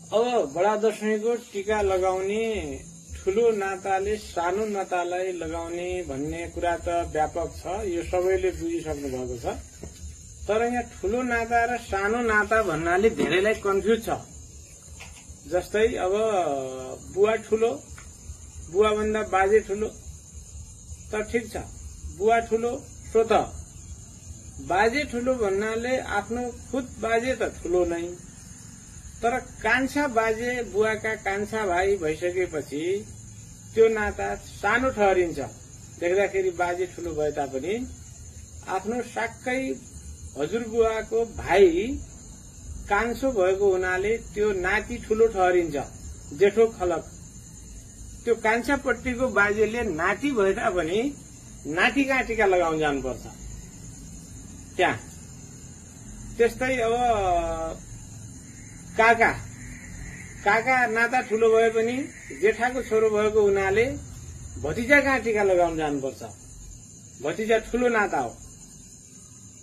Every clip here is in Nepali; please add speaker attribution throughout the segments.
Speaker 1: अब बडा दशैंको टीका लगाउने ठूलो नाताले सानो नातालाई लगाउने भन्ने कुरा त व्यापक छ, यो सबैले बुझिसक्नु भएको छ। तर यहाँ ठूलो नाता र सानो नाता भन्नाले धेरैलाई कन्फ्युज छ। जस्तै अब बुवा ठूलो, बुवा भन्दा बाजे ठूलो त ठीक छ, बुवा ठूलो सो त बाजे ठूलो भन्नाले आफ्नो खुद बाजे त ठूलो नै, तर कान्छा बाजे बुवाका कान्छा भाइ भइसकेपछि त्यो नाता सानो ठहरिन्छ। देख्दाखेरि बाजे ठूलो भए तापनि आफ्नो साक्कै हजुरबुवाको भाइ कान्छो भएको हुनाले त्यो नाति ठूलो ठहरिन्छ, जेठो खलक। त्यो कान्छापट्टिको बाजेले नाति भए तापनि नाति कहाँ टीका लगाउन जानुपर्छ त्यहाँ। त्यस्तै अब काका नाता ठूलो भए पनि जेठाको छोरो भएको हुनाले भतिजा कहाँ टीका लगाउन जानुपर्छ, भतिजा ठूलो नाता हो।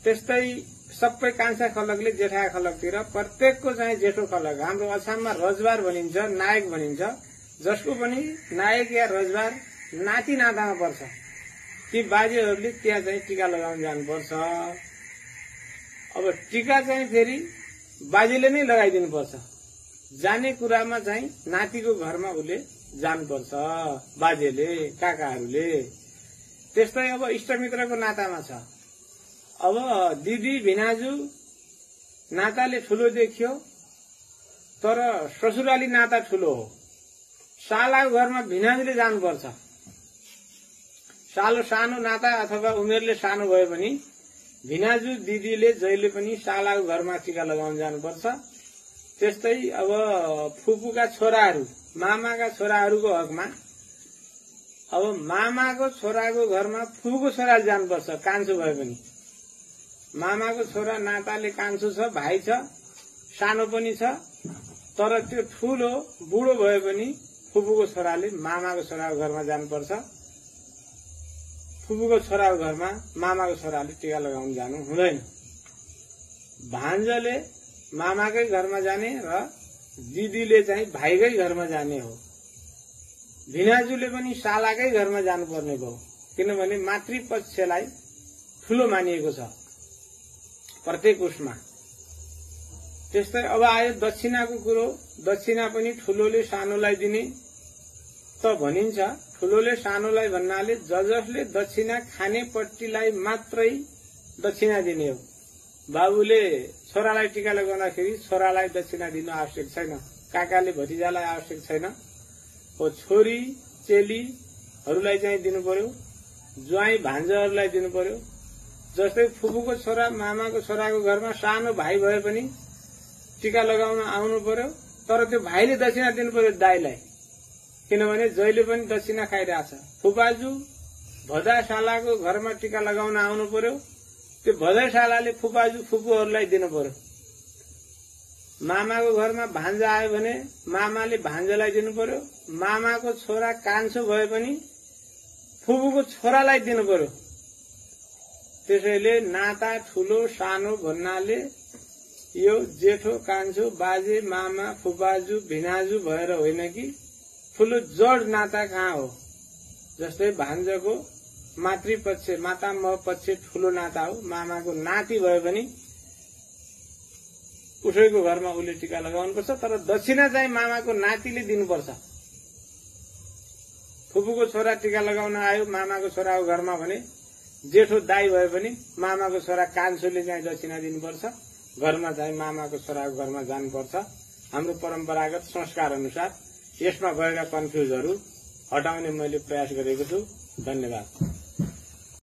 Speaker 1: त्यस्तै सबै कान्छा खलकले जेठा खलकतिर प्रत्येकको चाहिँ जेठो खलक। हाम्रो अछाममा रजबार भनिन्छ, नायक भनिन्छ, जसको पनि नायक या रजबार नाति नातामा पर्छ। ती बाजेहरूले त्यहाँ चाहिँ टीका लगाउन जानुपर्छ। अब टीका चाहिँ फेरि बाजेले नै लगाइदिनुपर्छ। जाने कुरामा चाहिँ नातिको घरमा उसले जानुपर्छ, बाजेले, काकाहरूले। त्यस्तै अब इष्टमित्रको नातामा छ। अब दिदी भिनाजु नाताले ठूलो देखियो, तर ससुराली नाता ठूलो हो। सालाको घरमा भिनाजुले जानुपर्छ। सालो सानो नाता अथवा उमेरले सानो भए पनि भिनाजु दिदीले जहिले पनि सालाको घरमा टीका लगाउन जानुपर्छ। त्यस्तै अब फुपूका छोराहरू, मामाका छोराहरूको हकमा अब मामाको छोराको घरमा फुपूको छोरा जानुपर्छ, कान्छो भए पनि। मामाको छोरा नाताले कान्छो छ, भाइ छ, सानो पनि छ, तर त्यो ठूलो बुढो भए पनि फुपूको छोराले मामाको छोराको घरमा जानुपर्छ। फुपूको छोराको घरमा मामाको छोराले टीका लगाउन जानु हुँदैन। भान्जले मामाकै घरमा जाने र दिदीले चाहिँ भाइकै घरमा जाने हो। भिनाजुले पनि सालाकै घरमा जानुपर्ने भयो, किनभने मातृपक्षलाई ठूलो मानिएको छ प्रत्येक उसमा। त्यस्तै अब आयो दक्षिणाको कुरो। दक्षिणा पनि ठूलोले सानोलाई दिने त भनिन्छ। ठूलोले सानोलाई भन्नाले जसले दक्षिणा खानेपट्टिलाई मात्रै दक्षिणा दिने हो। बाबुले छोरालाई टीका लगाउँदाखेरि छोरालाई दक्षिणा दिनु आवश्यक छैन, काकाले भतिजालाई आवश्यक छैन। हो छोरी चेलीहरूलाई चाहिँ दिनु पर्यो, ज्वाइँ भान्जाहरूलाई दिनु पर्यो। जस्तै फुपूको छोरा मामाको छोराको घरमा सानो भाइ भए पनि टीका लगाउन आउनु पर्यो, तर त्यो भाइले दक्षिणा दिनु पर्यो दाइलाई, किनभने जहिले पनि दक्षिणा खाइरहेछ। फुपाजु भदाशालाको घरमा टीका लगाउन आउनु पर्यो, त्यो भदाशालाले फुपाजु फुपूहरूलाई दिनु पर्यो। मामाको घरमा भान्जा आयो भने मामाले भान्जालाई दिनु पर्यो। मामाको छोरा कान्छो भए पनि फुपूको छोरालाई दिनु पर्यो। त्यसैले नाता ठूलो सानो भन्नाले यो जेठो कान्छो बाजे मामा फुपाजु भिनाजु भएर होइन कि ठूलो जड नाता कहाँ हो। जस्तै भान्जाको मातृपक्ष मातामह पक्ष ठूलो नाता हो। मामाको नाति भए पनि उसैको घरमा उसले टीका लगाउनुपर्छ, तर दक्षिणा चाहिँ मामाको नातिले दिनुपर्छ। फुपूको छोरा टीका लगाउन आयो मामाको छोराको घरमा भने जेठो दाई भए पनि मामाको छोरा कान्छोले चाहिँ दक्षिणा दिनुपर्छ। घरमा चाहिँ मामाको छोराको घरमा जानुपर्छ। हाम्रो परम्परागत संस्कार अनुसार यसमा भएका कन्फ्युजहरू हटाउने मैले प्रयास गरेको छु। धन्यवाद।